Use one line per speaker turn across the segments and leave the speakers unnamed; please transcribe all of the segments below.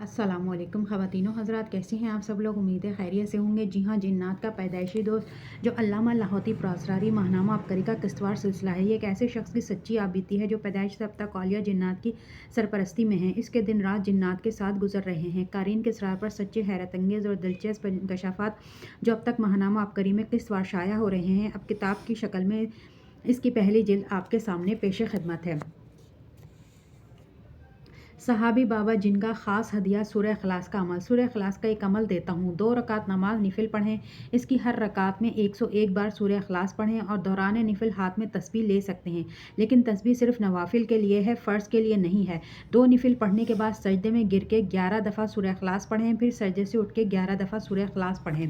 अस्सलाम वालेकुम ख़वातीनो हज़रात, कैसे हैं आप सब लोग। उम्मीद है खैरियत से होंगे। जी हाँ, जिन्नात का पैदाइशी दोस्त जो अल्लामा लाहौती प्रासरारी माहनामा अबकरी का किस्तवार सिलसिला है, ये एक ऐसे शख्स की सच्ची आप बीती है जो पैदाइश से अब तक औलिया जिन्नात की सरपरस्ती में हैं। इसके दिन रात जिन्नात के साथ गुजर रहे हैं। कारीन के इसरार पर सच्चे हैरत अंगेज़ और दिलचस्प इंकशाफात जो अब तक माहनामा अबकरी में किस्तवार शाया हो रहे हैं, अब किताब की शक्ल में इसकी पहली जिल्द आपके सामने पेश खिदमत है। सहाबी बाबा जिनका ख़ास हदिया सूरह इखलास का अमल। सूरह इखलास का एक अमल देता हूँ। 2 रकात नमाज निफिल पढ़ें। इसकी हर रकात में 101 बार सूरह इखलास पढ़ें और दौरान निफिल हाथ में तस्बीह ले सकते हैं, लेकिन तस्बीह सिर्फ नवाफिल के लिए है, फ़र्ज़ के लिए नहीं है। 2 निफिल पढ़ने के बाद सजदे में गिर के 11 दफ़ा सूरह इखलास पढ़ें, फिर सजदे से उठ के 11 दफ़ा सूरह इखलास पढ़ें,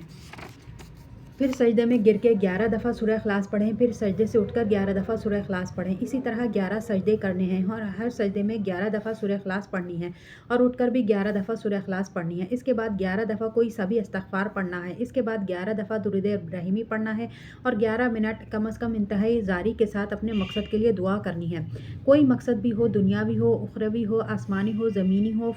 फिर सजदे में गिर के 11 दफ़ा सूरह इखलास पढ़ें, फिर सजदे से उठकर 11 दफ़ा सूरह इखलास पढ़ें। इसी तरह 11 सजदे करने हैं और हर सजदे में 11 दफ़ा सूरह इखलास पढ़नी है और उठकर भी 11 दफ़ा सूरह इखलास पढ़नी है। इसके बाद 11 दफ़ा कोई सभी इस्तग़फ़ार पढ़ना है। इसके बाद 11 दफ़ा दुरूद इब्राहिमी पढ़ना है और 11 मिनट कम अज़ कम इंतहाई ज़ारी के साथ अपने मकसद के लिए दुआ करनी है। कोई मकसद भी हो, दुनियावी हो, उखरवी हो, आसमानी हो, ज़मीनी हो,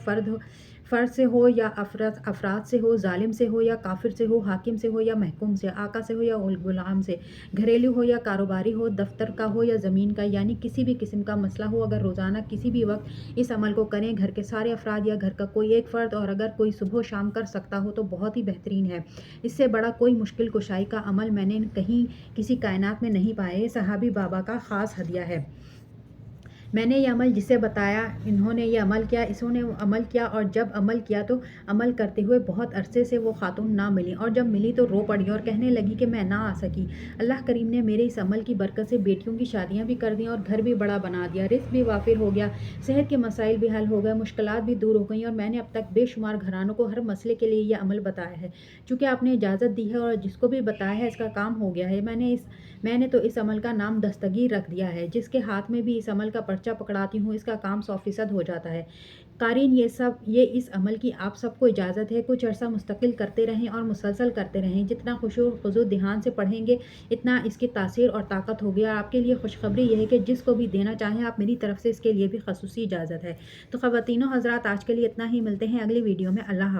फ़र्द से हो या अफराद से हो, जालिम से हो या काफिर से हो, हाकिम से हो या महकूम से, आका से हो या गुलाम से, घरेलू हो या कारोबारी हो, दफ्तर का हो या ज़मीन का, यानी किसी भी किस्म का मसला हो, अगर रोज़ाना किसी भी वक्त इस अमल को करें, घर के सारे अफराद या घर का कोई एक फ़र्द, और अगर कोई सुबह शाम कर सकता हो तो बहुत ही बेहतरीन है। इससे बड़ा कोई मुश्किल कुशाई का अमल मैंने कहीं किसी कायनात में नहीं पाया। सहाबी बाबा का ख़ास हदिया है। मैंने ये अमल जिसे बताया, इन्होंने ये अमल किया, इसने अमल किया, और जब अमल किया तो अमल करते हुए बहुत अरसे से वो खातून ना मिली, और जब मिली तो रो पड़ी और कहने लगी कि मैं ना आ सकी। अल्लाह करीम ने मेरे इस अमल की बरकत से बेटियों की शादियाँ भी कर दी और घर भी बड़ा बना दिया, रिज़्क़ भी वाफिर हो गया, सेहत के मसाइल भी हल हो गए, मुश्किलात भी दूर हो गई, और मैंने अब तक बेशुमार घरानों को हर मसले के लिए ये अमल बताया है। चूँकि आपने इजाज़त दी है और जिसको भी बताया है इसका काम हो गया है। मैंने तो इस अमल का नाम दस्तगीर रख दिया है। जिसके हाथ में भी इस अमल का पर्चा पकड़ाती हूँ, इसका काम 100% हो जाता है। कारीन, ये इस अमल की आप सबको इजाज़त है। कुछ अर्सा मुस्तकिल करते रहें और मुसलसल करते रहें। जितना खुशू ध्यान से पढ़ेंगे इतना इसकी तासीर और ताकत होगी। और आपके लिए खुशखबरी यह है कि जिसको भी देना चाहें आप, मेरी तरफ से इसके लिए भी खसूसी इजाज़त है। तो ख़वातीनो हज़रात, आज के लिए इतना ही। मिलते हैं अगली वीडियो में। अल्लाह।